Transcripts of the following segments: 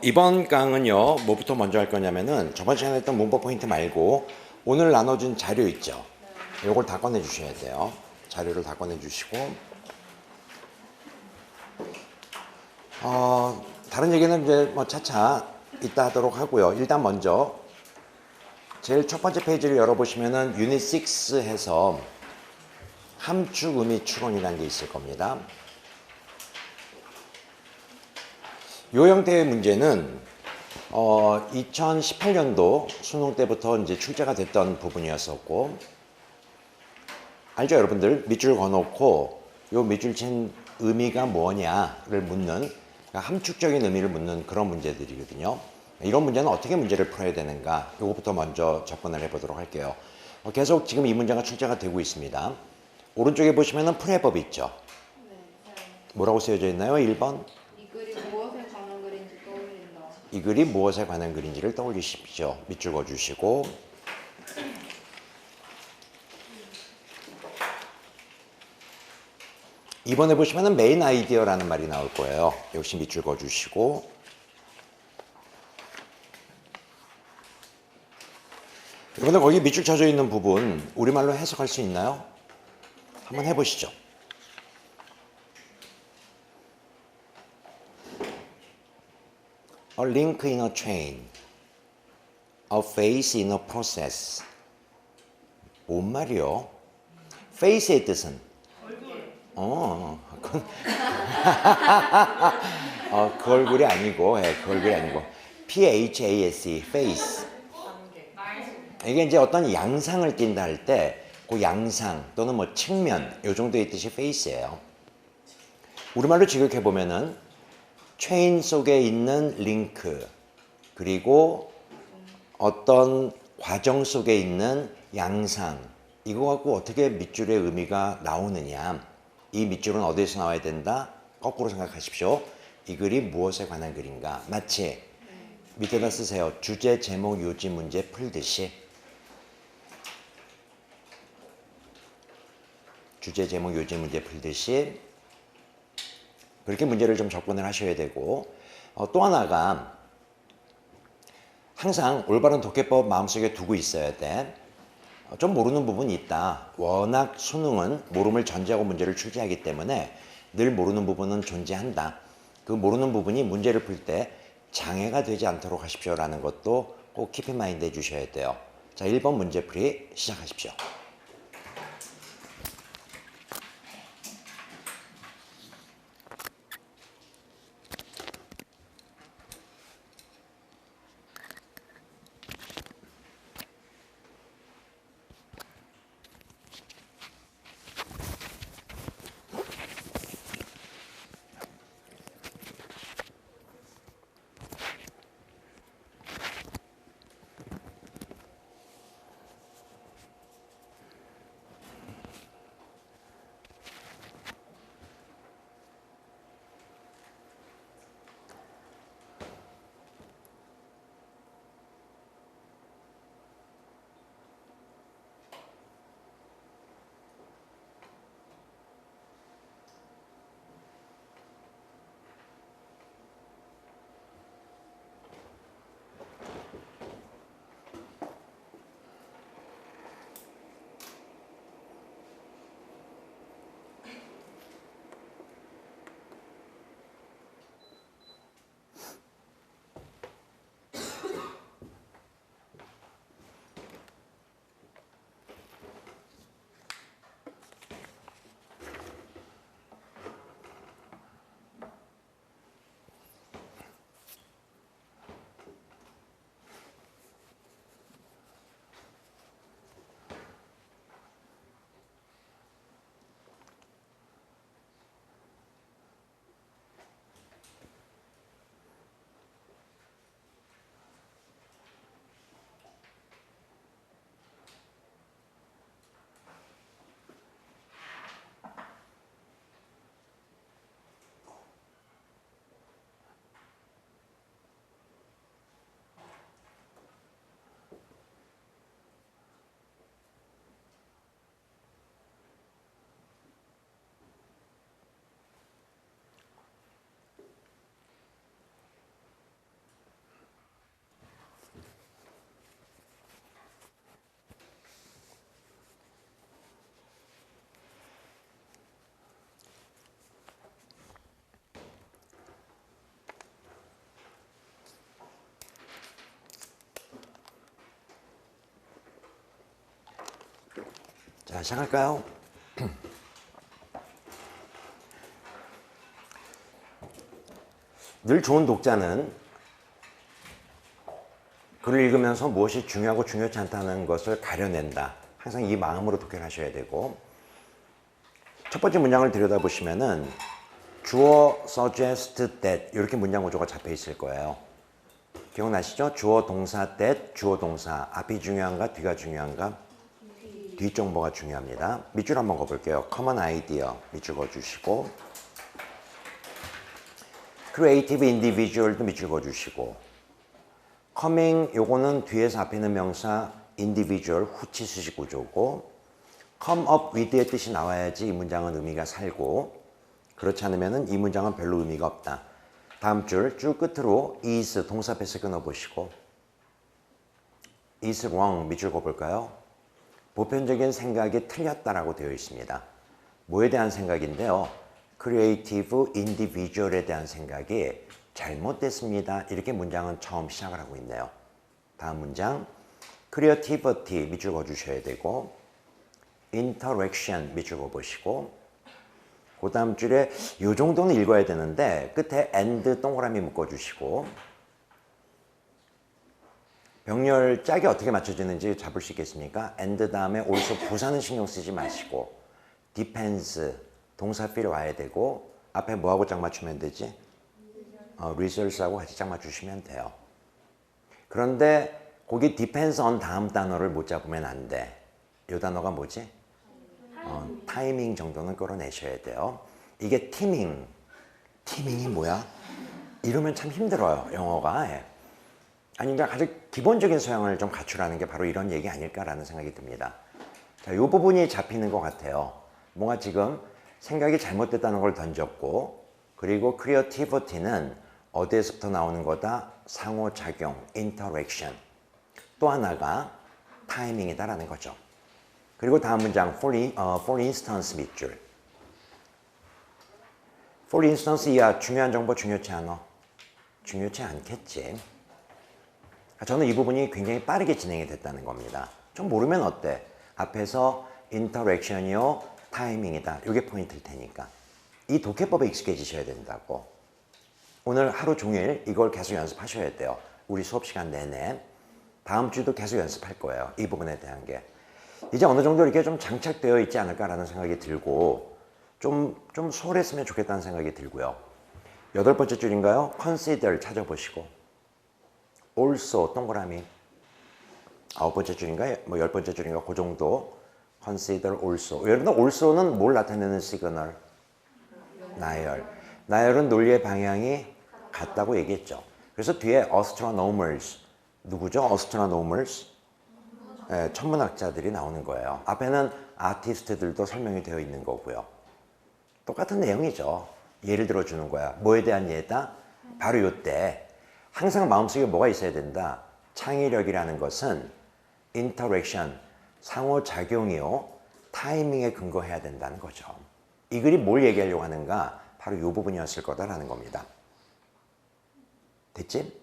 이번 강은요, 뭐부터 먼저 할 거냐면은 저번 시간에 했던 문법 포인트 말고 오늘 나눠준 자료 있죠? 요걸 다 꺼내 주셔야 돼요. 자료를 다 꺼내 주시고, 다른 얘기는 이제 뭐 차차 이따 하도록 하고요. 일단 먼저 제일 첫 번째 페이지를 열어보시면은 유닛 6 해서 함축 의미 추론이라는 게 있을 겁니다. 이 형태의 문제는 2018년도 수능 때부터 이제 출제가 됐던 부분이었었고, 알죠, 여러분들? 밑줄 그어놓고 요 밑줄 친 의미가 뭐냐를 묻는, 그러니까 함축적인 의미를 묻는 그런 문제들이거든요. 이런 문제는 어떻게 문제를 풀어야 되는가, 요거부터 먼저 접근을 해보도록 할게요. 계속 지금 이 문제가 출제가 되고 있습니다. 오른쪽에 보시면은 프레법 있죠. 뭐라고 쓰여져 있나요? 1번. 이 글이 무엇에 관한 글인지 떠올린다. 이 글이 무엇에 관한 글인지를 떠올리십시오. 밑줄 그어주시고, 이번에 보시면은 메인 아이디어라는 말이 나올 거예요. 역시 밑줄 그어주시고, 이번에 거기 밑줄 쳐져 있는 부분 우리말로 해석할 수 있나요? 한번 해보시죠. A link in a chain, a phase in a process. 뭔 말이요? face의 뜻은? 그 얼굴이 아니고, 그 얼굴이 아니고, PHASE, face. 이게 이제 어떤 양상을 띈다 할 때, 그 양상 또는 뭐 측면, 요 정도의 뜻이 face예요. 우리말로 직역해보면은, 체인 속에 있는 링크, 그리고 어떤 과정 속에 있는 양상, 이거 갖고 어떻게 밑줄의 의미가 나오느냐. 이 밑줄은 어디에서 나와야 된다? 거꾸로 생각하십시오. 이 글이 무엇에 관한 글인가? 마치 밑에다 쓰세요. 주제, 제목, 요지, 문제 풀듯이. 주제, 제목, 요지, 문제 풀듯이 그렇게 문제를 좀 접근을 하셔야 되고, 또 하나가 항상 올바른 독해법 마음속에 두고 있어야 돼. 좀 모르는 부분이 있다. 워낙 수능은 모름을 전제하고 문제를 출제하기 때문에 늘 모르는 부분은 존재한다. 그 모르는 부분이 문제를 풀 때 장애가 되지 않도록 하십시오라는 것도 꼭 킵인마인드 해주셔야 돼요. 자, 1번 문제풀이 시작하십시오. 자, 시작할까요? 늘 좋은 독자는 글을 읽으면서 무엇이 중요하고 중요치 않다는 것을 가려낸다. 항상 이 마음으로 독해를 하셔야 되고, 첫 번째 문장을 들여다보시면은 주어 suggest that 이렇게 문장 구조가 잡혀 있을 거예요. 기억나시죠? 주어 동사 that, 주어 동사 앞이 중요한가 뒤가 중요한가? 뒤 정보가 중요합니다. 밑줄 한번 그어볼게요. common idea 밑줄 그어주시고, creative individual도 밑줄 그어주시고, coming 요거는 뒤에서 앞에 있는 명사 individual 후치 수식 구조고, come up with의 뜻이 나와야지 이 문장은 의미가 살고, 그렇지 않으면 이 문장은 별로 의미가 없다. 다음 줄 쭉 끝으로 is 동사 패스 끊어보시고, is wrong 밑줄 그어볼까요? 보편적인 생각이 틀렸다라고 되어 있습니다. 뭐에 대한 생각인데요? creative individual에 대한 생각이 잘못됐습니다. 이렇게 문장은 처음 시작을 하고 있네요. 다음 문장 creativity 밑줄 그어주셔야 되고, interaction 밑줄 그어보시고, 그 다음 줄에 이 정도는 읽어야 되는데 끝에 and 동그라미 묶어주시고, 병렬 짝이 어떻게 맞춰지는지 잡을 수 있겠습니까? and 다음에 also 부사는 신경 쓰지 마시고, depends 동사 필 와야 되고, 앞에 뭐하고 짝 맞추면 되지? results하고 같이 짝 맞추시면 돼요. 그런데 거기 depends on 다음 단어를 못 잡으면 안 돼. 이 단어가 뭐지? 타이밍 정도는 끌어내셔야 돼요. 이게 티밍이 뭐야? 이러면 참 힘들어요, 영어가. 예. 아니, 그러니까 아주 기본적인 소양을 좀 갖추라는 게 바로 이런 얘기 아닐까라는 생각이 듭니다. 자, 이 부분이 잡히는 것 같아요. 뭔가 지금 생각이 잘못됐다는 걸 던졌고, 그리고 크리에이티비티는 어디에서부터 나오는 거다? 상호작용, interaction. 또 하나가 타이밍이다라는 거죠. 그리고 다음 문장 for instance 밑줄. for instance 이하 중요한 정보 중요치 않아? 중요치 않겠지. 저는 이 부분이 굉장히 빠르게 진행이 됐다는 겁니다. 좀 모르면 어때? 앞에서 interaction이요 타이밍이다. 이게 포인트일 테니까. 이 독해법에 익숙해지셔야 된다고. 오늘 하루 종일 이걸 계속 연습하셔야 돼요. 우리 수업 시간 내내. 다음 주도 계속 연습할 거예요. 이 부분에 대한 게. 이제 어느 정도 이렇게 좀 장착되어 있지 않을까라는 생각이 들고, 좀 수월했으면 좋겠다는 생각이 들고요. 8번째 줄인가요? consider 찾아보시고, also 동그라미. 9번째 줄인가요? 뭐 10번째 줄인가? 그 정도. consider also. 여러분, also는 뭘 나타내는 시그널? 나열. 나열은 논리의 방향이 같다고 얘기했죠. 그래서 뒤에 astronomers. 누구죠? astronomers. 예, 천문학자들이 나오는 거예요. 앞에는 아티스트들도 설명이 되어 있는 거고요. 똑같은 내용이죠. 예를 들어 주는 거야. 뭐에 대한 예다? 바로 이때 항상 마음속에 뭐가 있어야 된다? 창의력이라는 것은 interaction, 상호작용이요 타이밍에 근거해야 된다는 거죠. 이 글이 뭘 얘기하려고 하는가? 바로 이 부분이었을 거다라는 겁니다. 됐지?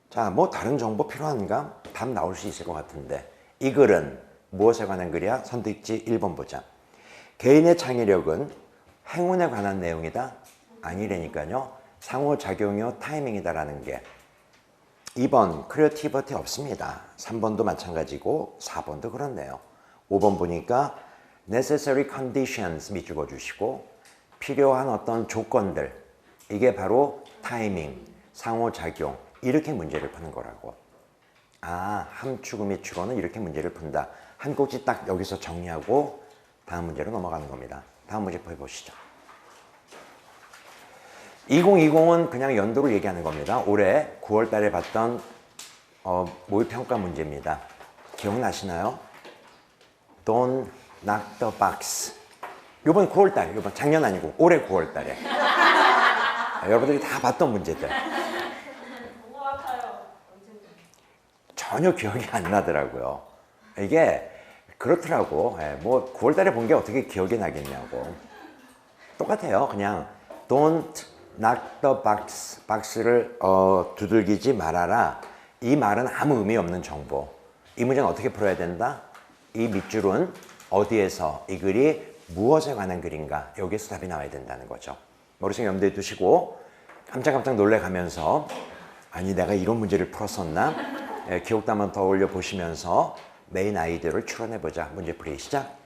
자, 뭐 다른 정보 필요한가? 답 나올 수 있을 것 같은데, 이 글은 무엇에 관한 글이야? 선택지 1번 보자. 개인의 창의력은 행운에 관한 내용이다? 아니라니까요. 상호작용이요 타이밍이다라는 게. 2번 크리에이티비티 없습니다. 3번도 마찬가지고 4번도 그렇네요. 5번 보니까 necessary conditions 밑줄 그어주시고, 필요한 어떤 조건들, 이게 바로 타이밍, 상호작용, 이렇게 문제를 푸는 거라고. 아, 함축, 음이축어는 이렇게 문제를 푼다. 한 꼭지 딱 여기서 정리하고 다음 문제로 넘어가는 겁니다. 다음 문제 보시죠. 2020은 그냥 연도를 얘기하는 겁니다. 올해 9월 달에 봤던 모의평가 문제입니다. 기억나시나요? Don't knock the box. 요번 9월 달, 요번 작년 아니고 올해 9월 달에. 여러분들이 다 봤던 문제들. 전혀 기억이 안 나더라고요. 이게 그렇더라고. 뭐 9월 달에 본 게 어떻게 기억이 나겠냐고. 똑같아요. 그냥 don't knock the box. 박스를 두들기지 말아라. 이 말은 아무 의미 없는 정보. 이 문제는 어떻게 풀어야 된다? 이 밑줄은 어디에서 이 글이 무엇에 관한 글인가 여기에서 답이 나와야 된다는 거죠. 머릿속에 염두에 두시고 깜짝깜짝 놀래가면서 아니 내가 이런 문제를 풀었었나? 예, 기억도 한번 더 올려 보시면서 메인 아이디어를 추론해보자. 문제풀이 시작.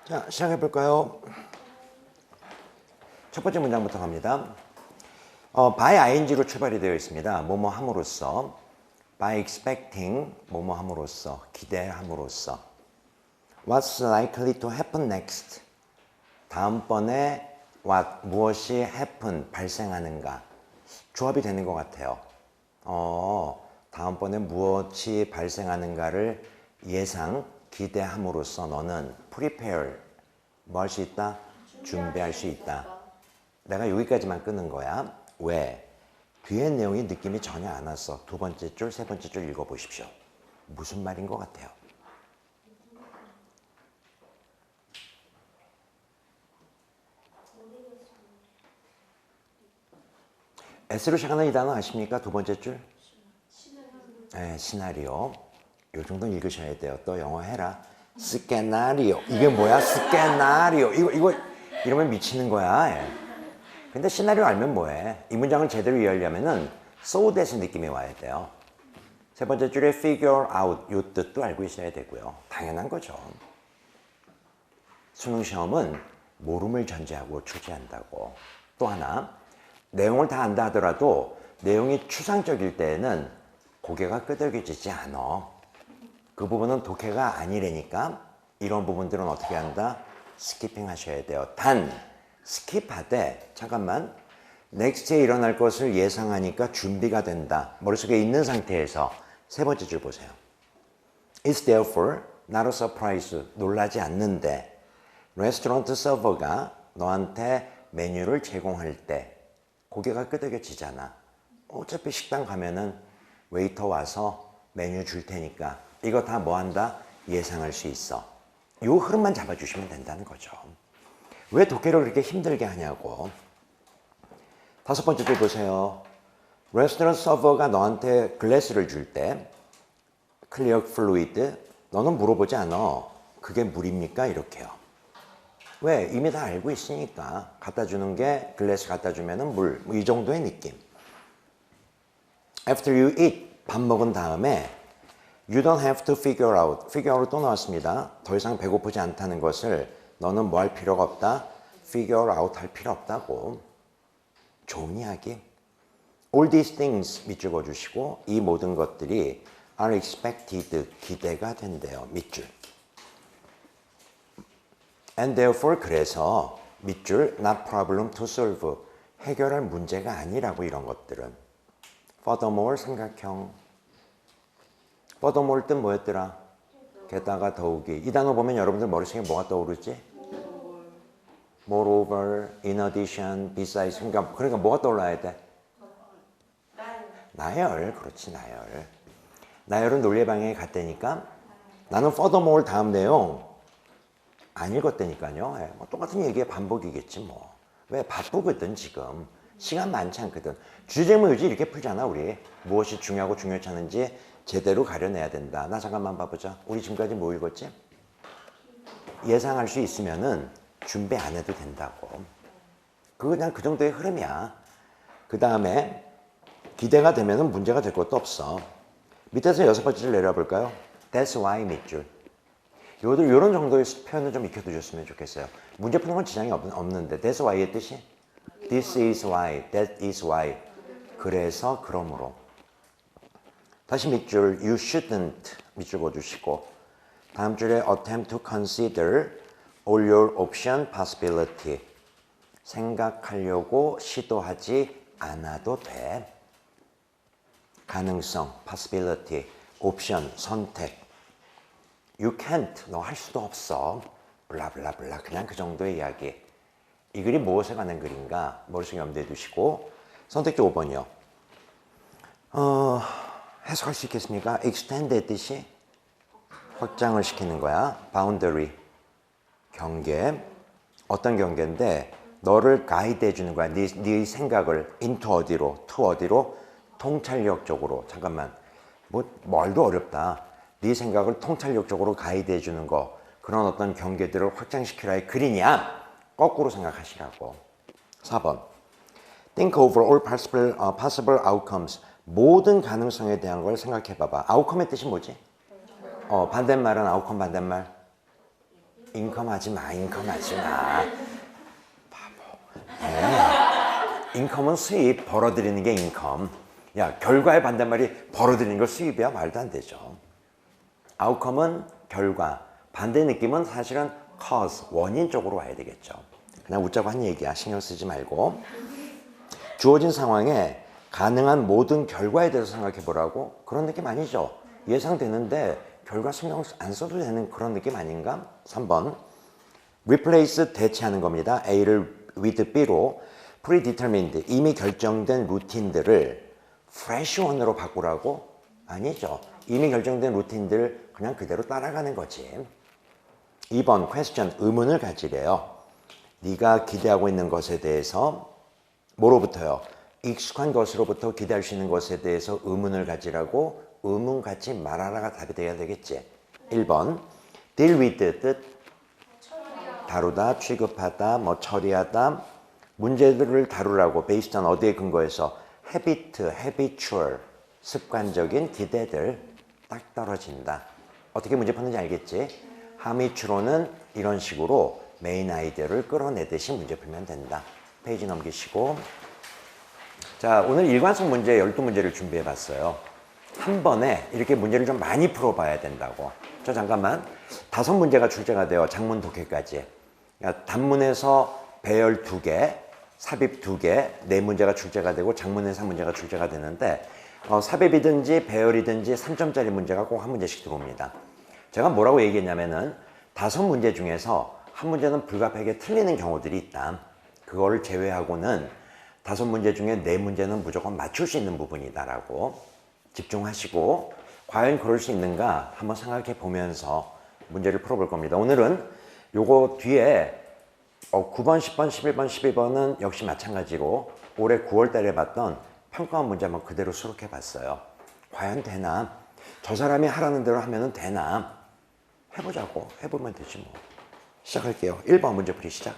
자, 시작해 볼까요? 첫 번째 문장부터 갑니다. by ing로 출발이 되어 있습니다. 뭐뭐 함으로써, by expecting, 뭐뭐 함으로써, 기대함으로써. What's likely to happen next? 다음번에 what, 무엇이 happen, 발생하는가. 조합이 되는 것 같아요. 다음번에 무엇이 발생하는가를 예상, 기대함으로써 너는 prepare, 뭐 할 수 있다? 준비할 수 있다. 내가 여기까지만 끄는 거야. 왜? 뒤에 내용이 느낌이 전혀 안 왔어. 두 번째 줄, 세 번째 줄 읽어보십시오. 무슨 말인 것 같아요? S로 시작하는 이 단어 아십니까? 두 번째 줄? 네, 시나리오. 요 정도 읽으셔야 돼요. 또 영어 해라. 스케나리오. 이게 뭐야? 스케나리오. 이거 이러면 미치는 거야. 예. 근데 시나리오 알면 뭐해? 이 문장을 제대로 이해하려면은 so that의 느낌이 와야 돼요. 세 번째 줄에 figure out 요 뜻도 알고 있어야 되고요. 당연한 거죠. 수능 시험은 모름을 전제하고 출제한다고. 또 하나, 내용을 다 안다 하더라도 내용이 추상적일 때에는 고개가 끄덕여지지 않아. 그 부분은 독해가 아니라니까 이런 부분들은 어떻게 한다? 스키핑 하셔야 돼요. 단 스킵하되 잠깐만 넥스트에 일어날 것을 예상하니까 준비가 된다. 머릿속에 있는 상태에서 세 번째 줄 보세요. It's therefore not a surprise. 놀라지 않는데 레스토랑트 서버가 너한테 메뉴를 제공할 때 고개가 끄덕여지잖아. 어차피 식당 가면은 웨이터 와서 메뉴 줄 테니까 이거 다 뭐 한다? 예상할 수 있어. 요 흐름만 잡아주시면 된다는 거죠. 왜 독해를 그렇게 힘들게 하냐고. 다섯 번째 줄 보세요. 레스토랑 서버가 너한테 글래스를 줄 때 clear fluid. 너는 물어보지 않아. 그게 물입니까? 이렇게요. 왜? 이미 다 알고 있으니까. 갖다 주는 게 글래스 갖다 주면은 물. 뭐 이 정도의 느낌. After you eat. 밥 먹은 다음에 You don't have to figure out. figure out 또 나왔습니다. 더 이상 배고프지 않다는 것을 너는 뭐 할 필요가 없다? figure out 할 필요 없다고. 좋은 이야기. All these things 밑줄 그어주시고 이 모든 것들이 are expected 기대가 된대요. 밑줄. And therefore 그래서 밑줄 not problem to solve 해결할 문제가 아니라고 이런 것들은. Furthermore 삼각형. Furthermore 뜻 뭐였더라? 게다가 더욱이. 이 단어 보면 여러분들 머릿속에 뭐가 떠오르지? Moreover, in addition, besides. 그러니까 뭐가 떠올라야 돼? 나열. 그렇지 나열. 나열은 논리의 방향에 갔다니까 나는 furthermore 다음 내용 안 읽었다니까요. 예, 뭐 똑같은 얘기의 반복이겠지 뭐. 왜? 바쁘거든 지금. 시간 많지 않거든. 주제문 유지 이렇게 풀잖아 우리. 무엇이 중요하고 중요치 않은지 제대로 가려내야 된다. 나 잠깐만 봐보자. 우리 지금까지 뭐 읽었지? 예상할 수 있으면은 준비 안 해도 된다고. 그냥 그 정도의 흐름이야. 그 다음에 기대가 되면은 문제가 될 것도 없어. 밑에서 여섯 번째를 내려와 볼까요? That's why 밑줄. 요런 정도의 표현을 좀 익혀두셨으면 좋겠어요. 문제 푸는 건 지장이 없는데 That's why의 뜻이 This is why, that is why. 그래서 그러므로. 다시 밑줄 You shouldn't 밑줄 그어주시고 다음 줄에 attempt to consider all your option possibility. 생각하려고 시도하지 않아도 돼. 가능성, possibility, 옵션, 선택. You can't, 너 할 수도 없어. 블라블라블라. 그냥 그 정도의 이야기. 이 글이 무엇에 관한 글인가? 머릿속에 염두에 두시고 선택지 5번이요. 해석할 수 있겠습니까? extend의 뜻이 확장을 시키는 거야. boundary, 경계. 어떤 경계인데 너를 가이드 해주는 거야. 네 생각을 into 어디로, to 어디로? 통찰력적으로. 잠깐만. 뭐 말도 어렵다. 네 생각을 통찰력적으로 가이드 해주는 거. 그런 어떤 경계들을 확장시키라의 글이냐? 거꾸로 생각하시라고. 4번. Think over all possible outcomes. 모든 가능성에 대한 걸 생각해 봐봐. outcome의 뜻이 뭐지? 반대말은 outcome 반대말. 인컴 하지 마. 인컴 하지 마. 바보. 네. 인컴은 수입. 벌어들이는 게 인컴. 야, 결과의 반대말이 벌어들이는 걸 수입이야? 말도 안 되죠. outcome은 결과. 반대 느낌은 사실은 cause, 원인 쪽으로 와야 되겠죠. 그냥 웃자고 한 얘기야. 신경 쓰지 말고. 주어진 상황에 가능한 모든 결과에 대해서 생각해 보라고? 그런 느낌 아니죠. 예상되는데 결과 신경 안 써도 되는 그런 느낌 아닌가? 3번. replace, 대체하는 겁니다. A를 with B로 predetermined, 이미 결정된 루틴들을 fresh one으로 바꾸라고? 아니죠. 이미 결정된 루틴들 그냥 그대로 따라가는 거지. 2번 question, 의문을 가지래요. 네가 기대하고 있는 것에 대해서 뭐로부터요? 익숙한 것으로부터 기대할 수 있는 것에 대해서 의문을 가지라고 의문 갖지 말아라가 답이 돼야 되겠지. 1번 deal with 뜻 다루다, 취급하다, 뭐 처리하다 문제들을 다루라고 based on 어디에 근거해서 habit, habitual 습관적인 기대들 딱 떨어진다. 어떻게 문제 푸는지 알겠지? 하미추로는 이런 식으로 메인 아이디어를 끌어내듯이 문제 풀면 된다. 페이지 넘기시고. 자, 오늘 일관성 문제 12문제를 준비해 봤어요. 한 번에 이렇게 문제를 좀 많이 풀어봐야 된다고. 저 잠깐만. 5문제가 출제가 돼요. 장문 독해까지. 그러니까 단문에서 배열 2개, 삽입 2개, 4문제가 출제가 되고 장문에서 1문제가 출제가 되는데 삽입이든지 배열이든지 3점짜리 문제가 꼭 한 문제씩 들어옵니다. 제가 뭐라고 얘기했냐면은 5문제 중에서 한 문제는 불가피하게 틀리는 경우들이 있다. 그거를 제외하고는 5문제 중에 4문제는 무조건 맞출 수 있는 부분이다라고 집중하시고 과연 그럴 수 있는가 한번 생각해 보면서 문제를 풀어볼 겁니다. 오늘은 요거 뒤에 9번, 10번, 11번, 12번은 역시 마찬가지로 올해 9월 달에 봤던 평가원 문제 한번 그대로 수록해 봤어요. 과연 되나? 저 사람이 하라는 대로 하면 되나? 해보자고. 해보면 되지 뭐. 시작할게요. 1번 문제풀이 시작.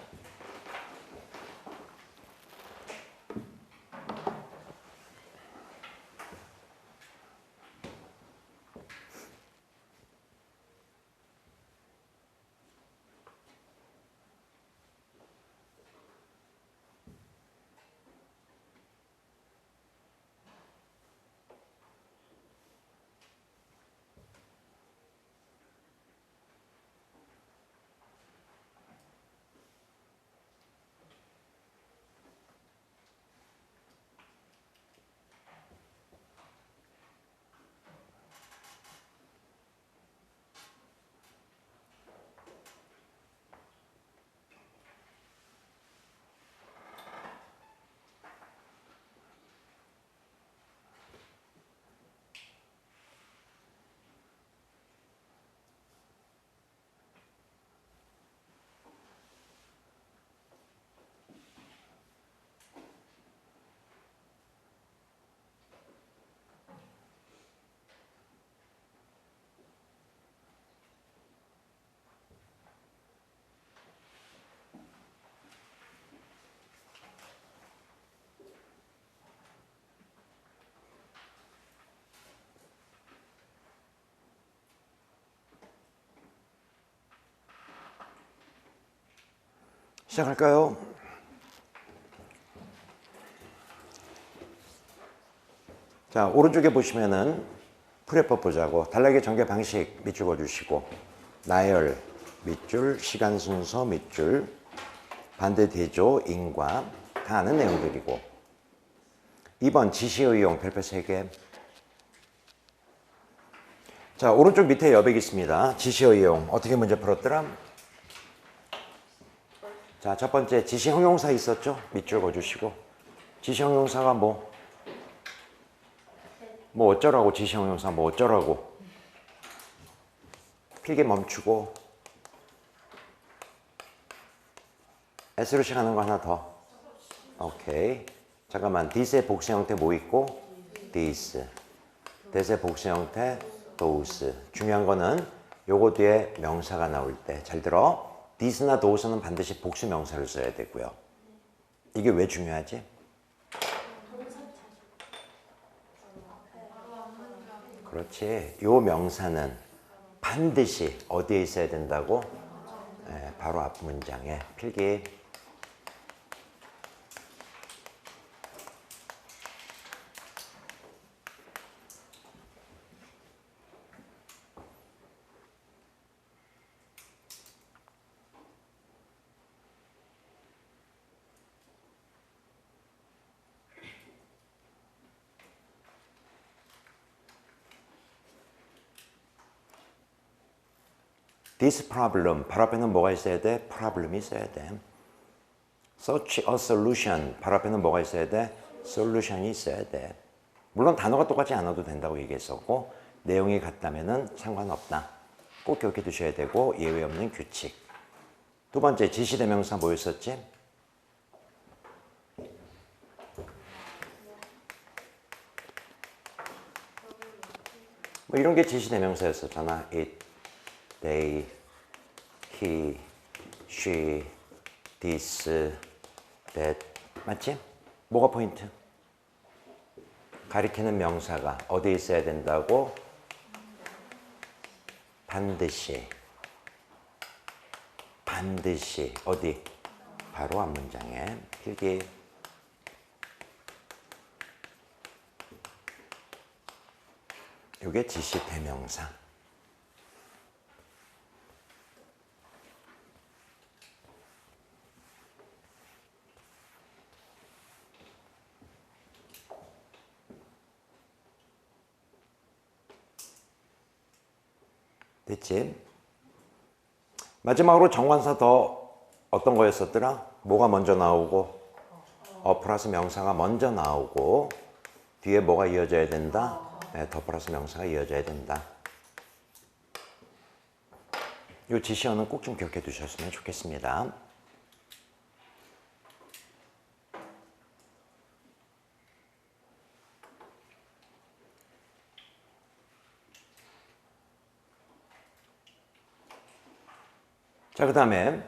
시작할까요? 자, 오른쪽에 보시면은 프레법 보자고. 단락의 전개 방식 밑줄 그어주시고, 나열 밑줄, 시간 순서 밑줄, 반대 대조, 인과 다 아는 내용들이고. 2번 지시의용 별표 3개. 자, 오른쪽 밑에 여백 있습니다. 지시의용 어떻게 문제 풀었더라? 자, 첫 번째 지시 형용사 있었죠? 밑줄 그어주시고. 지시 형용사가 뭐 어쩌라고, 지시 형용사 뭐 어쩌라고. 필기 멈추고. S로 시작하는 거 하나 더. 오케이. 잠깐만. this의 복수 형태 뭐 있고? this. that의 복수 형태 those. 중요한 거는 요거 뒤에 명사가 나올 때. 잘 들어. this나 those는 반드시 복수 명사를 써야 되고요. 이게 왜 중요하지? 그렇지. 요 명사는 반드시 어디에 있어야 된다고? 네, 바로 앞 문장에. 필기. This problem, 바로 앞에는 뭐가 있어야 돼? problem이 있어야 돼. Search a solution, 바로 앞에는 뭐가 있어야 돼? solution이 있어야 돼. 물론 단어가 똑같지 않아도 된다고 얘기했었고, 내용이 같다면 상관없다. 꼭 기억해 두셔야 되고, 예외 없는 규칙. 두 번째, 지시대명사 뭐였었지? 뭐 이런 게 지시대명사였었잖아. It, they, he, she, this, that. 맞지? 뭐가 포인트? 가리키는 명사가 어디에 있어야 된다고? 반드시. 반드시. 어디? 바로 앞 문장에. 필기. 이게 지시대명사. 됐지? 마지막으로 정관사 더 어떤 거였었더라? 뭐가 먼저 나오고 플러스 명사가 먼저 나오고 뒤에 뭐가 이어져야 된다? 네, 더 플러스 명사가 이어져야 된다. 이 지시어는 꼭 좀 기억해 두셨으면 좋겠습니다. 자, 그 다음에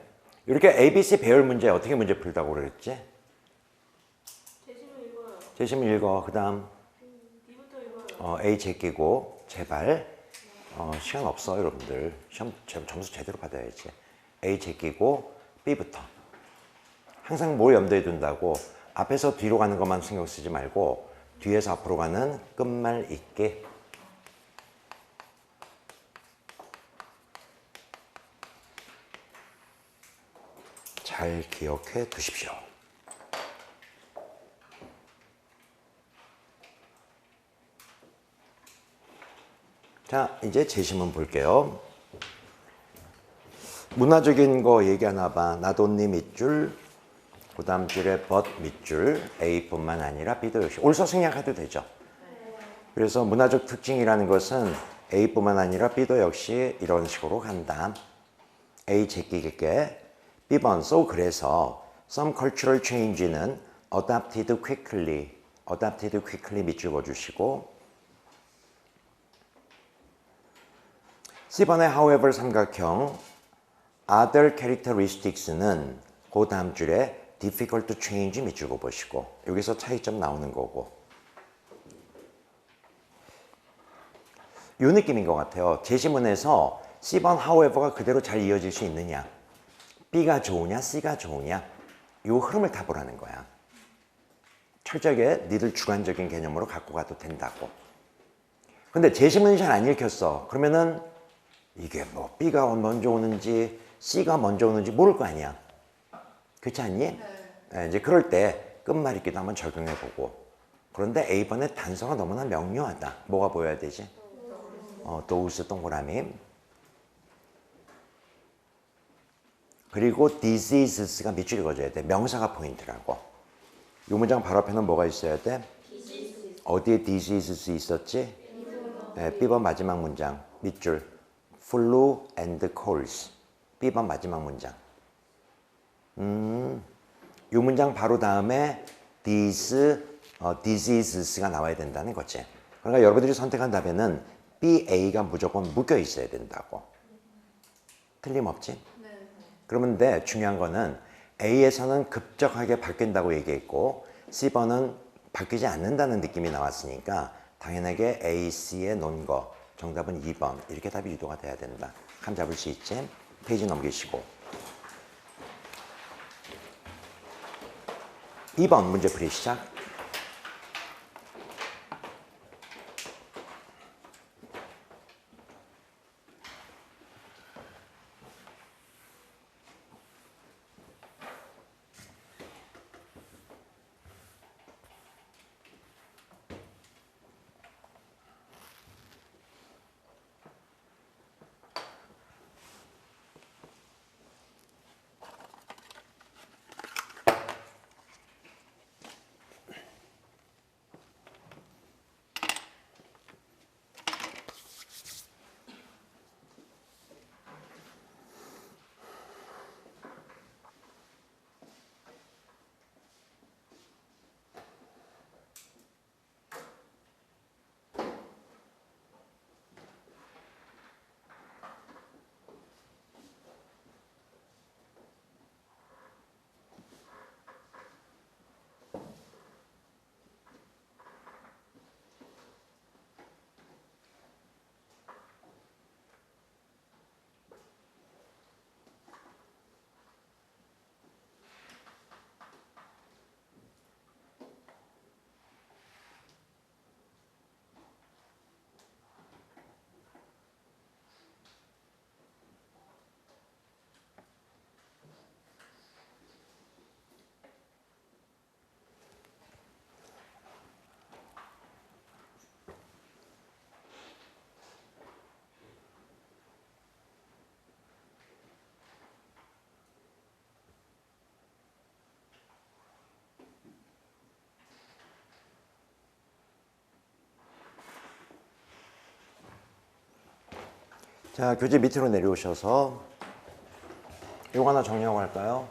이렇게 ABC 배열 문제 어떻게 문제 풀다고 그랬지? 재심을 읽어요. 재심 읽어. 그 다음 B부터 읽어요. A 제끼고 제발 시간 없어 여러분들. 시험 점수 제대로 받아야지. A 제끼고 B부터. 항상 뭘 염두에 둔다고 앞에서 뒤로 가는 것만 신경 쓰지 말고 뒤에서 앞으로 가는 끝말 잇기. 잘 기억해 두십시오. 자, 이제 제시문 볼게요. 문화적인 거 얘기하나 봐. 나도 언니 밑줄, 그 다음 줄에 but 밑줄, A뿐만 아니라 B도 역시 올서 생략해도 되죠. 그래서 문화적 특징이라는 것은 A뿐만 아니라 B도 역시 이런 식으로 간다. A 제끼게 B번 so 그래서 some cultural change는 adapted quickly 밑줄 그어주시고 C번에 however 삼각형 other characteristics는 그 다음 줄에 difficult to change 밑줄 그어보시고 여기서 차이점 나오는 거고 이 느낌인 것 같아요. 제시문에서 C번 however가 그대로 잘 이어질 수 있느냐 B가 좋으냐 C가 좋으냐 이 흐름을 타보라는 거야. 철저하게 니들 주관적인 개념으로 갖고 가도 된다고. 근데 제시문이 잘 안 읽혔어. 그러면은 이게 뭐 B가 먼저 오는지 C가 먼저 오는지 모를 거 아니야. 그렇지 않니? 네, 이제 그럴 때 끝말잇기도 한번 적용해보고. 그런데 A번의 단서가 너무나 명료하다. 뭐가 보여야 되지? those 동그라미. 그리고 diseases가 밑줄이 그어져야 돼. 명사가 포인트라고. 이 문장 바로 앞에는 뭐가 있어야 돼? 어디에 diseases 있었지? 네, B번 마지막 문장 밑줄. flu and colds. B번 마지막 문장. 이 문장 바로 다음에 diseases가 나와야 된다는 거지. 그러니까 여러분들이 선택한 답에는 B, A가 무조건 묶여 있어야 된다고. 틀림없지? 네. 그러면 근데 중요한 거는 A에서는 급격하게 바뀐다고 얘기했고 C번은 바뀌지 않는다는 느낌이 나왔으니까 당연하게 A, C에 놓은 거 정답은 2번 이렇게 답이 유도가 돼야 된다. 감 잡을 수 있지? 페이지 넘기시고 2번 문제풀이 시작. 자, 교재 밑으로 내려오셔서 이거 하나 정리하고 갈까요?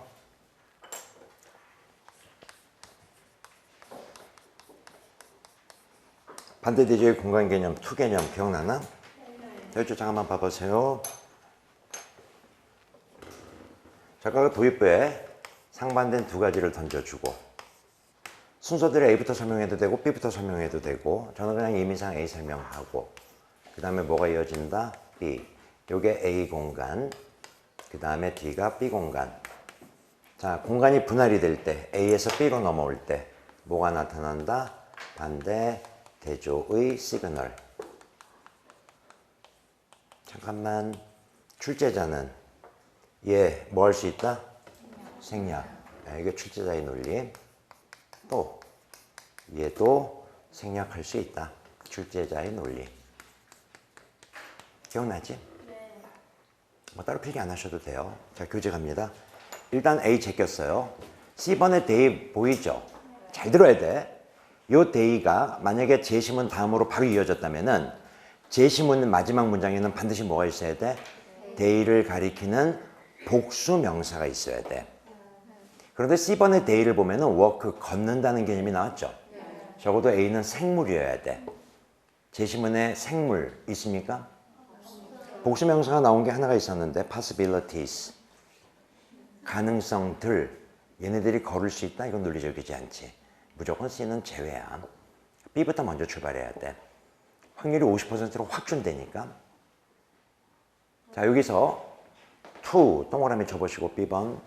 반대대조의 공간 개념, 투 개념 기억나나? 네. 이쪽 잠깐만 봐보세요. 작가가 도입부에 상반된 두 가지를 던져주고 순서대로 A부터 설명해도 되고 B부터 설명해도 되고 저는 그냥 의미상 A 설명하고 그 다음에 뭐가 이어진다? B. 요게 A 공간 그 다음에 D가 B 공간. 자, 공간이 분할이 될 때 A에서 B로 넘어올 때 뭐가 나타난다? 반대 대조의 시그널. 잠깐만. 출제자는 얘 뭐 할 수 있다? 생략. 이게 출제자의 논리. 또 얘도 생략할 수 있다. 출제자의 논리. 기억나지? 네. 뭐 따로 필기 안 하셔도 돼요. 자, 교재 갑니다. 일단 A 제꼈어요. C번의 대입 보이죠? 잘 들어야 돼. 요 대의가 만약에 제시문 다음으로 바로 이어졌다면은 제시문 마지막 문장에는 반드시 뭐가 있어야 돼? 대의를 가리키는 복수 명사가 있어야 돼. 그런데 C번의 대의를 보면은 워크, 걷는다는 개념이 나왔죠? 적어도 A는 생물이어야 돼. 제시문에 생물 있습니까? 복수 명사가 나온 게 하나가 있었는데 possibilities. 가능성들. 얘네들이 걸을 수 있다? 이건 논리적이지 않지. 무조건 C는 제외야. B부터 먼저 출발해야 돼. 확률이 50%로 확 준다니까. 자, 여기서 to 동그라미 쳐보시고 B번.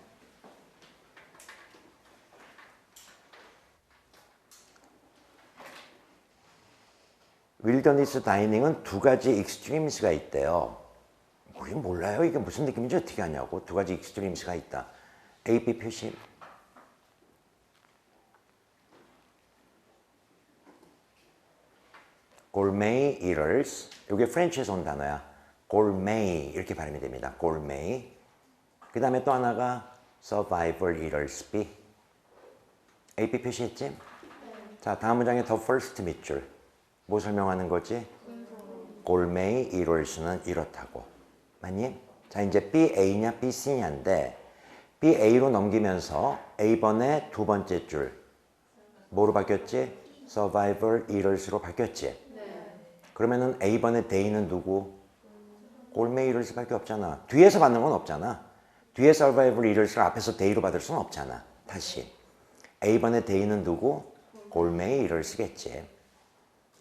윌더니스 다이닝은 두 가지 익스트림스가 있대요. 우린 몰라요. 이게 무슨 느낌인지 어떻게 하냐고. 두 가지 익스트림스가 있다. A, B 표시. 골메이 eaters. 이게 프렌치에서 온 단어야. 골메이 이렇게 발음이 됩니다. 골메이. 그 다음에 또 하나가 survival eaters B. A, B 표시했지? 네. 자, 다음 문장에 the first 밑줄. 뭐 설명하는 거지? 골메이 eaters는 이렇다고. 맞니? 자, 이제 B, A냐 B, C냐인데 B, A로 넘기면서 A번의 두 번째 줄. 뭐로 바뀌었지? survival eaters로 바뀌었지? 그러면은 A번의 대의는 누구? 골메이 eaters밖에 없잖아. 뒤에서 받는 건 없잖아. 뒤에 survival eaters를 앞에서 대의로 받을 수는 없잖아. 다시. A번의 대의는 누구? 골메이 eaters겠지.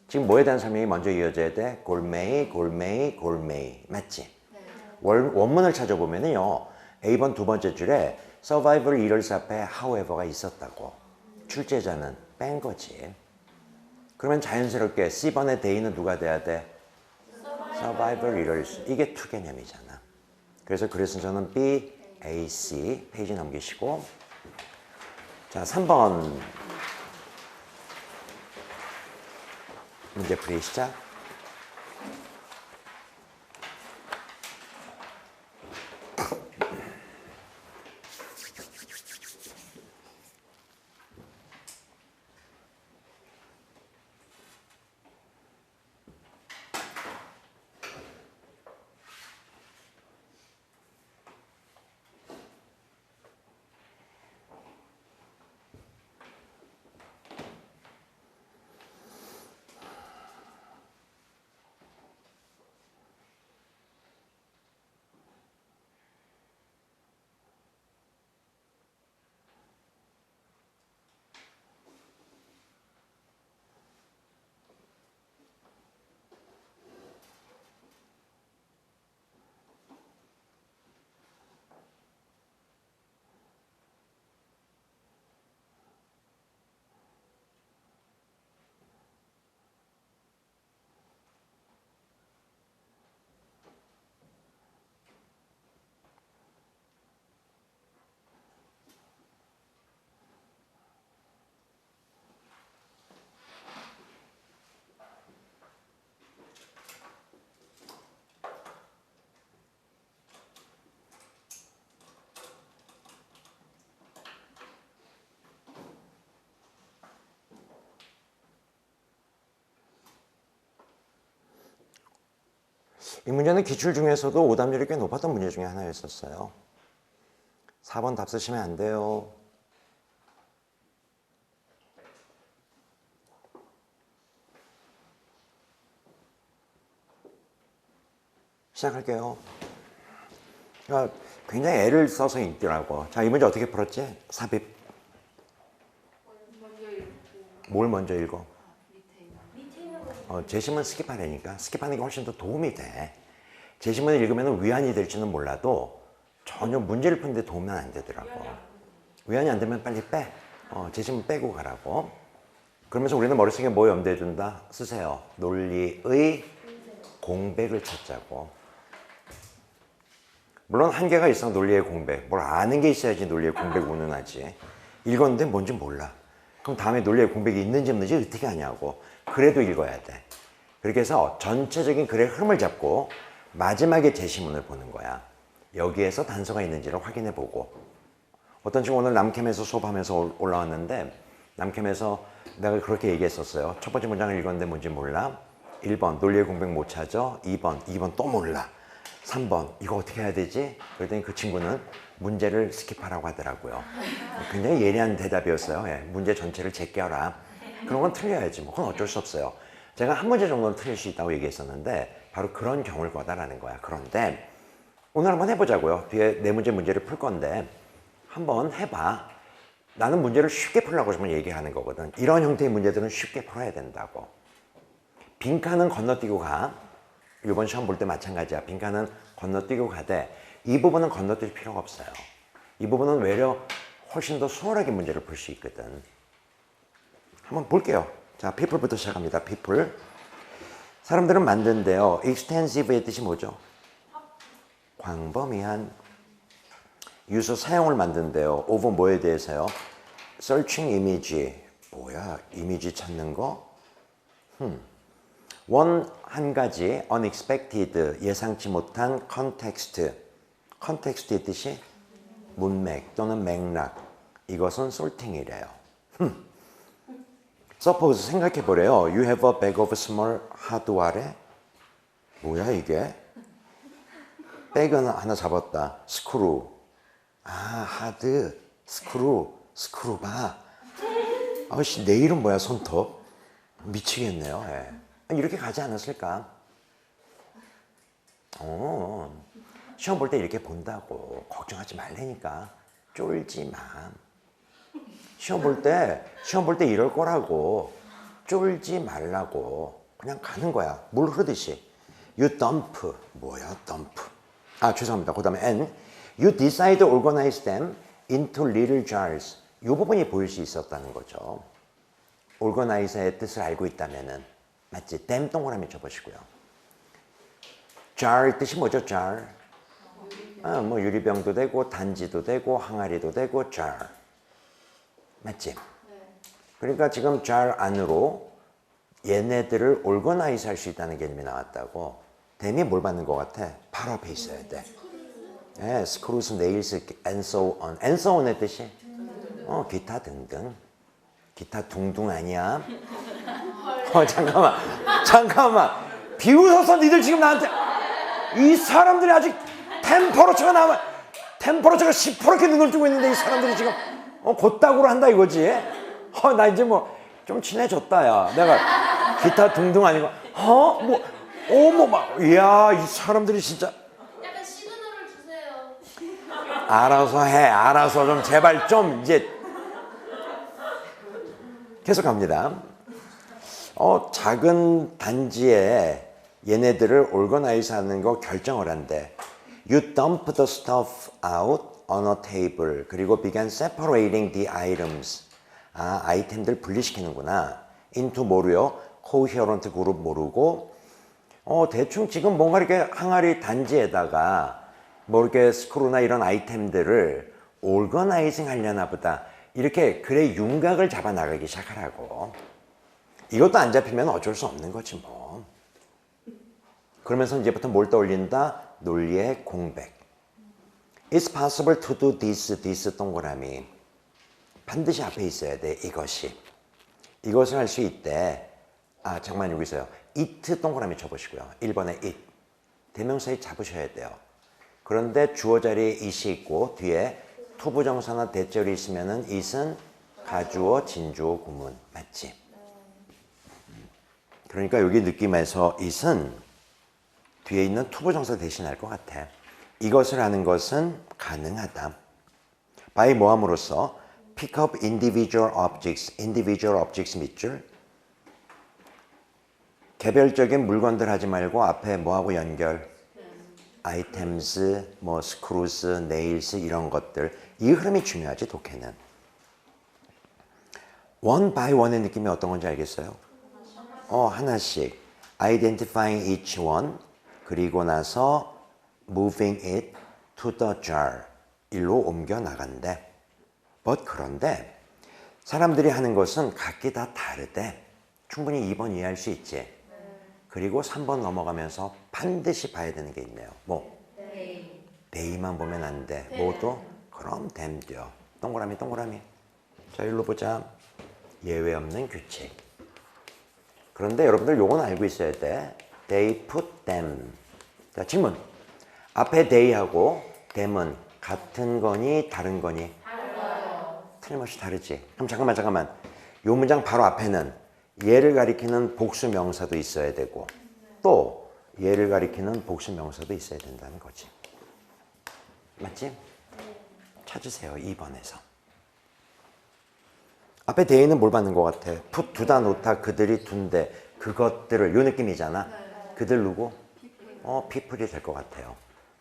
지금 뭐에 대한 설명이 먼저 이어져야 돼? 골메이, 골메이, 골메이. 맞지? 원문을 찾아보면요. A번 두 번째 줄에 survival eaters 앞에 however가 있었다고. 출제자는 뺀 거지. 그러면 자연스럽게 C번의 대의는 누가 돼야 돼? survival eaters. 이게 투 개념이잖아. 그래서 저는 B, A, C 페이지 넘기시고 자, 3번 문제풀이 시작. 이 문제는 기출 중에서도 오답률이 꽤 높았던 문제 중에 하나였었어요. 4번 답 쓰시면 안 돼요. 시작할게요. 그러니까 굉장히 애를 써서 읽더라고. 자, 이 문제 어떻게 풀었지? 삽입. 먼저 읽고 뭘 먼저 읽어? 밑에 있는 거. 제시문 스킵하려니까 스킵하는 게 훨씬 더 도움이 돼. 제시문을 읽으면 위안이 될지는 몰라도 전혀 문제를 푸는데 도움은 안 되더라고. 위안이 안 되면 빨리 빼. 제시문 빼고 가라고. 그러면서 우리는 머릿속에 뭐 염두에 둔다? 쓰세요. 논리의 공백을 찾자고. 물론 한계가 있어. 논리의 공백. 뭘 아는 게 있어야지 논리의 공백 운운하지. 읽었는데 뭔지 몰라. 그럼 다음에 논리의 공백이 있는지 없는지 어떻게 하냐고. 그래도 읽어야 돼. 그렇게 해서 전체적인 글의 흐름을 잡고 마지막에 제시문을 보는 거야. 여기에서 단서가 있는지를 확인해 보고. 어떤 친구 오늘 남캠에서 수업하면서 올라왔는데 남캠에서 내가 그렇게 얘기했었어요. 첫 번째 문장을 읽었는데 뭔지 몰라. 1번 논리의 공백 못 찾아. 2번 또 몰라. 3번 이거 어떻게 해야 되지? 그랬더니 그 친구는 문제를 스킵하라고 하더라고요. 굉장히 예리한 대답이었어요. 예, 문제 전체를 제껴라. 그런 건 틀려야지. 뭐 그건 어쩔 수 없어요. 제가 한 문제 정도는 틀릴 수 있다고 얘기했었는데 바로 그런 경우일 거다라는 거야. 그런데 오늘 한번 해보자고요. 뒤에 네 문제를 풀 건데 한번 해봐. 나는 문제를 쉽게 풀려고 좀 얘기하는 거거든. 이런 형태의 문제들은 쉽게 풀어야 된다고. 빈칸은 건너뛰고 가. 이번 시험 볼 때 마찬가지야. 빈칸은 건너뛰고 가되 이 부분은 건너뛸 필요가 없어요. 이 부분은 외려 훨씬 더 수월하게 문제를 풀 수 있거든. 한번 볼게요. 자, people부터 시작합니다. people. 사람들은 만든데요. extensive의 뜻이 뭐죠? 광범위한. 유서 사용을 만든대요. of 뭐에 대해서요? searching image. 뭐야? 이미지 찾는 거? 한 가지 unexpected 예상치 못한 context. context의 뜻이 문맥 또는 맥락. 이것은 sorting이래요. Suppose 생각해 보래요. You have a bag of small hardware. 뭐야 이게? 백은 하나 잡았다. 스크루. 하드. 스크루바. 아씨 내 이름 뭐야 손톱. 미치겠네요. 예. 이렇게 가지 않았을까? 시험 볼 때 이렇게 본다고. 걱정하지 말라니까. 쫄지 마. 시험 볼 때 이럴 거라고. 쫄지 말라고. 그냥 가는 거야. 물 흐르듯이. You dump. 뭐야 dump. 죄송합니다. 그 다음에 N. You decide to organize them into little jars. 이 부분이 보일 수 있었다는 거죠. organize의 뜻을 알고 있다면은. 맞지? them 동그라미 쳐보시고요. jar 뜻이 뭐죠? jar. 뭐 유리병도 되고 단지도 되고 항아리도 되고 jar. 맞지? 그러니까 지금 jar 안으로 얘네들을 organize 할 수 있다는 개념이 나왔다고. them이 뭘 받는 것 같아? 바로 앞에 있어야 돼. 네, screws, nails, and so on. and so on의 뜻이? 기타 등등. 기타 둥둥 아니야? 잠깐만. 비웃어서 니들 지금 나한테 이 사람들이 아직 템퍼러처가 10% 이렇게 눈을 뜨고 있는데 이 사람들이 지금 곧다구로 한다 이거지? 나 이제 뭐 좀 친해졌다 야. 내가 기타 둥둥 아니고 이야 이 사람들이 진짜 약간 시그널을 주세요. 알아서 해. 알아서 좀 제발 좀 이제 계속 갑니다. 작은 단지에 얘네들을 organize 하는 거 결정을 한대. You dump the stuff out on a table. 그리고 began separating the items. 아이템들 분리시키는구나. into 뭐로요? coherent 그룹 모르고 대충 지금 뭔가 이렇게 항아리 단지에다가 뭐 이렇게 스크루나 이런 아이템들을 organizing 하려나 보다. 이렇게 글의 윤곽을 잡아 나가기 시작하라고. 이것도 안 잡히면 어쩔 수 없는 거지 뭐. 그러면서 이제부터 뭘 떠올린다? 논리의 공백. It's possible to do this 동그라미. 반드시 앞에 있어야 돼 이것이. 이것을 할 수 있대. 잠깐만 여기 있어요. it 동그라미 쳐보시고요. 1번에 it. 대명사에 잡으셔야 돼요. 그런데 주어 자리에 it이 있고 뒤에 투부정사나 대절이 있으면은 it은 가주어, 진주어, 구문. 맞지? 그러니까 여기 느낌에서 it은 뒤에 있는 투부정사 대신할 것 같아. 이것을 하는 것은 가능하다. by 뭐함으로써 pick up individual objects 밑줄 개별적인 물건들 하지 말고 앞에 뭐하고 연결 items, 뭐 screws, nails 이런 것들 이 흐름이 중요하지 독해는 one by one의 느낌이 어떤 건지 알겠어요? 하나씩 identifying each one 그리고 나서 moving it to the jar 일로 옮겨 나간대. but 그런데 사람들이 하는 것은 각기 다 다르대. 충분히 2번 이해할 수 있지. 그리고 3번 넘어가면서 반드시 봐야 되는 게 있네요. 뭐? they만 보면 안 돼. 뭐도? 그럼 them도요. 동그라미 동그라미. 자 일로 보자. 예외 없는 규칙. 그런데 여러분들 요건 알고 있어야 돼. They put them. 자 질문. 앞에 they하고 them은 같은 거니 다른 거니? 달라요. 틀림없이 다르지. 그럼 잠깐만. 요 문장 바로 앞에는 얘를 가리키는 복수 명사도 있어야 되고 또 얘를 가리키는 복수 명사도 있어야 된다는 거지. 맞지? 찾으세요. 2번에서. 앞에 they는 뭘 받는 것 같아? put 두다 놓다 그들이 둔데 그것들을 요 느낌이잖아. 그들 누구? people이 될 것 같아요.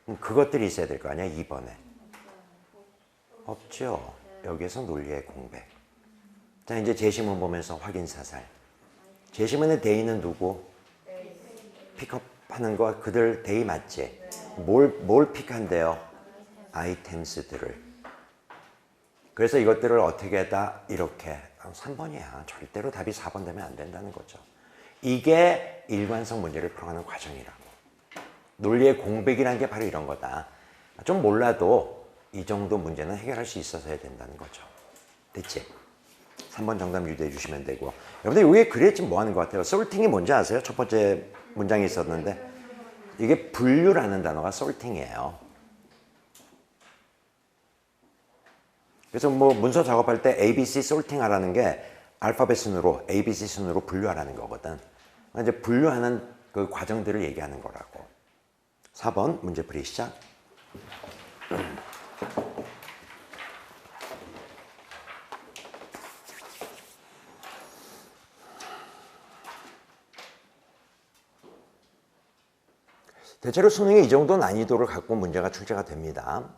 그럼 그것들이 있어야 될 거 아니야? 2번에. 없죠. 여기에서 논리의 공백. 자 이제 제시문 보면서 확인 사살. 제시문의 they는 누구? 픽업하는 거 그들 they 맞지? 뭘 픽한대요? 아이템스들을. 그래서 이것들을 어떻게 다 이렇게 3번이야. 절대로 답이 4번 되면 안 된다는 거죠. 이게 일관성 문제를 풀어가는 과정이라고. 논리의 공백이라는 게 바로 이런 거다. 좀 몰라도 이 정도 문제는 해결할 수 있어서 해야 된다는 거죠. 됐지? 3번 정답 유도해 주시면 되고. 여러분들 이게 그래 지금 뭐 하는 것 같아요? 솔팅이 뭔지 아세요? 첫 번째 문장에 있었는데 이게 분류라는 단어가 솔팅이에요. 그래서 뭐 문서 작업할 때 ABC 솔팅 하라는 게 알파벳 순으로 ABC 순으로 분류하라는 거거든. 이제 분류하는 그 과정들을 얘기하는 거라고. 4번 문제풀이 시작. 대체로 수능에 이 정도 난이도를 갖고 문제가 출제가 됩니다.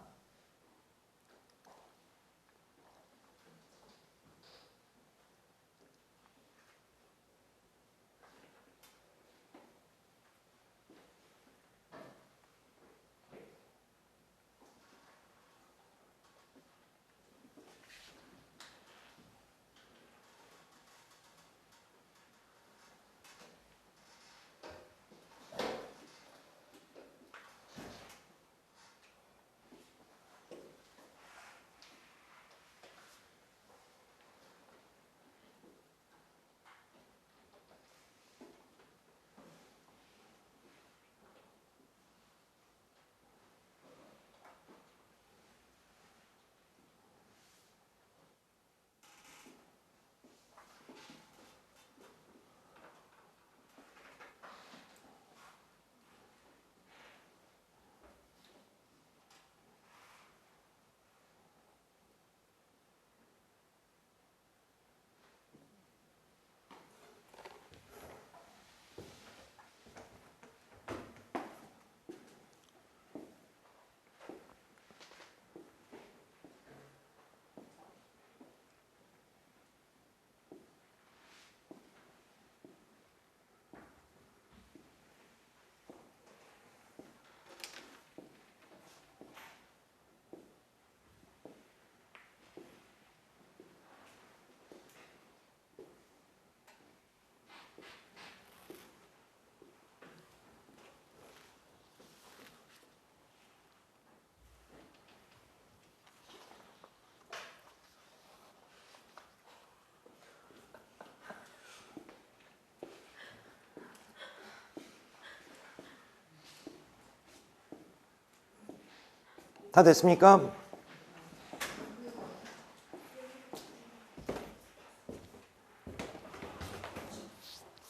다 됐습니까?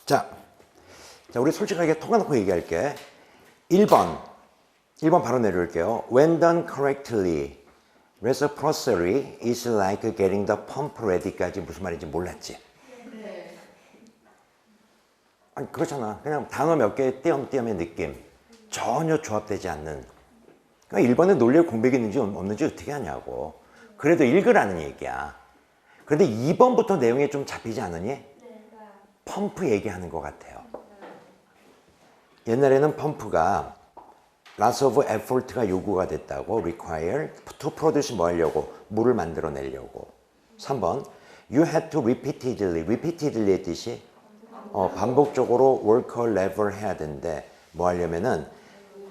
자, 우리 솔직하게 톡 까놓고 얘기할게. 1번 1번 바로 내려올게요. When done correctly, reciprocity is like getting the pump ready까지 무슨 말인지 몰랐지? 네. 아니 그렇잖아. 그냥 단어 몇 개 띄엄띄엄의 느낌. 전혀 조합되지 않는. 그러니까 1번에 논리의 공백이 있는지 없는지 어떻게 하냐고. 그래도 읽으라는 얘기야. 그런데 2번부터 내용이 좀 잡히지 않으니? 펌프 얘기하는 것 같아요. 옛날에는 펌프가 lots of effort가 요구가 됐다고 require to produce 뭐 하려고? 물을 만들어내려고. 3번 you had to repeatedly의 뜻이 반복적으로 work or level 해야 되는데 뭐 하려면은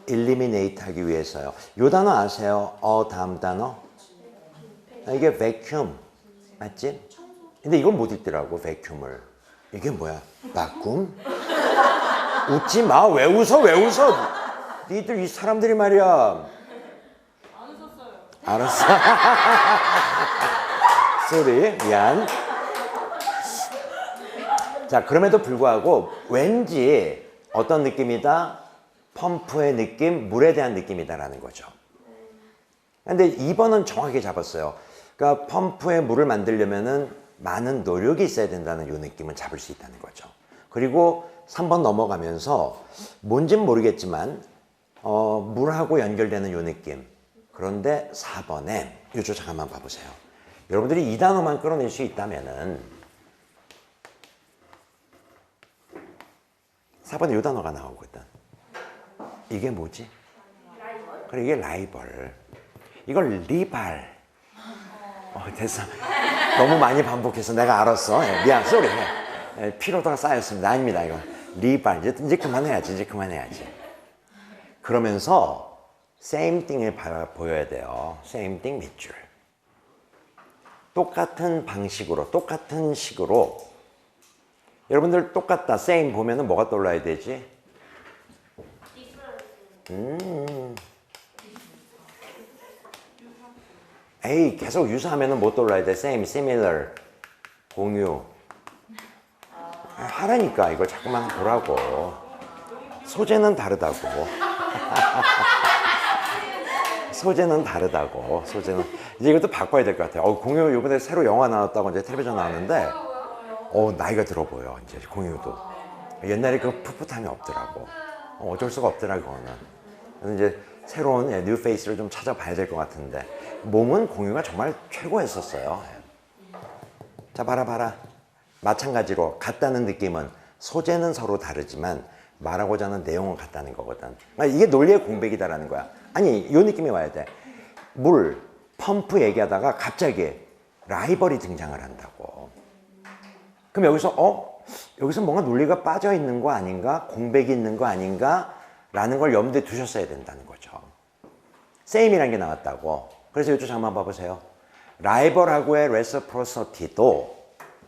eliminate 하기 위해서요. 요 단어 아세요? 다음 단어? 이게 vacuum 맞지? 근데 이걸 못 읽더라고 vacuum을. 이게 뭐야? 바꿈? 웃지 마. 왜 웃어? 니들 이 사람들이 말이야. 안 웃었어요. 알았어. 쏘리 미안. 자 그럼에도 불구하고 왠지 어떤 느낌이다? 펌프의 느낌, 물에 대한 느낌이다라는 거죠. 근데 2번은 정확하게 잡았어요. 그러니까 펌프에 물을 만들려면은 많은 노력이 있어야 된다는 이 느낌을 잡을 수 있다는 거죠. 그리고 3번 넘어가면서 뭔진 모르겠지만 물하고 연결되는 이 느낌. 그런데 4번에 이쪽 잠깐만 봐보세요. 여러분들이 이 단어만 끌어낼 수 있다면은 4번에 이 단어가 나오거든. 이게 뭐지? 그래 이게 라이벌. 이걸 리발. 됐어. 너무 많이 반복해서 내가 알았어. 미안, 쏘리. 피로도가 쌓였습니다. 아닙니다, 이거. 리발. 이제 그만해야지. 그러면서 same thing을 보여야 돼요. same thing 밑줄. 똑같은 방식으로, 똑같은 식으로. 여러분들 똑같다, same 보면은 뭐가 떠올라야 되지? 에이, 계속 유사하면은 뭐 떠올라야 돼? same, similar, 공유. 하라니까 이걸 자꾸만 보라고. 소재는 다르다고. 소재는 이제 이것도 바꿔야 될 것 같아요. 공유 이번에 새로 영화 나왔다고 이제 텔레비전 나왔는데 나이가 들어 보여 이제 공유도. 옛날에 그 풋풋함이 없더라고. 어쩔 수가 없더라 그거는. 그래서 이제 새로운 뉴 페이스를 좀 찾아봐야 될 것 같은데 몸은 공유가 정말 최고였었어요. 자 봐라. 마찬가지로 같다는 느낌은 소재는 서로 다르지만 말하고자 하는 내용은 같다는 거거든. 이게 논리의 공백이다라는 거야. 아니 이 느낌이 와야 돼. 물, 펌프 얘기하다가 갑자기 라이벌이 등장을 한다고. 그럼 여기서 뭔가 논리가 빠져 있는 거 아닌가? 공백이 있는 거 아닌가? 라는 걸 염두에 두셨어야 된다는 거죠. same이라는 게 나왔다고. 그래서 이쪽 잠깐만 봐보세요. 라이벌하고의 reciprocity도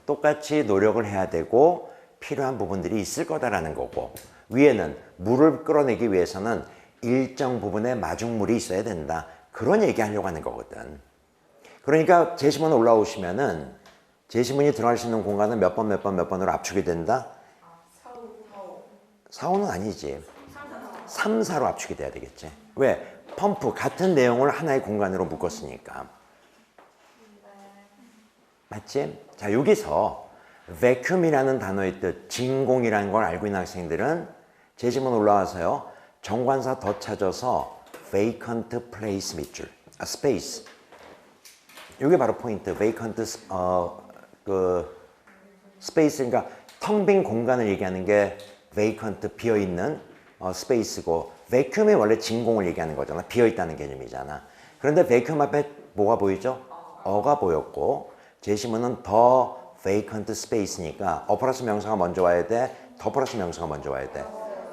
똑같이 노력을 해야 되고 필요한 부분들이 있을 거다라는 거고, 위에는 물을 끌어내기 위해서는 일정 부분의 마중물이 있어야 된다. 그런 얘기 하려고 하는 거거든. 그러니까 제시문 올라오시면은 제시문이 들어갈 수 있는 공간은 몇 번으로 압축이 된다? 4호는 아니지. 3, 4로 압축이 돼야 되겠지. 왜? 펌프 같은 내용을 하나의 공간으로 묶었으니까. 맞지? 자, 여기서 vacuum이라는 단어의 뜻, 진공이라는 걸 알고 있는 학생들은 제시문 올라와서요. 정관사 더 찾아서 vacant place 밑줄, space. 이게 바로 포인트. vacant space, 그러니까 텅 빈 공간을 얘기하는 게 vacant, 비어있는 space고, vacuum이 원래 진공을 얘기하는 거잖아. 비어있다는 개념이잖아. 그런데 vacuum 앞에 뭐가 보이죠? 어가 보였고, 제시문은 더 vacant space니까 플러스 명사가 먼저 와야 돼, 더 플러스 명사가 먼저 와야 돼.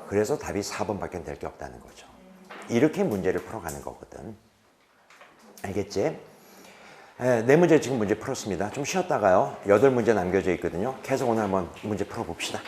그래서 답이 4번밖에 될 게 없다는 거죠. 이렇게 문제를 풀어가는 거거든. 알겠지? 네 문제 지금 문제 풀었습니다. 좀 쉬었다가요. 8문제 남겨져 있거든요. 계속 오늘 한번 문제 풀어봅시다.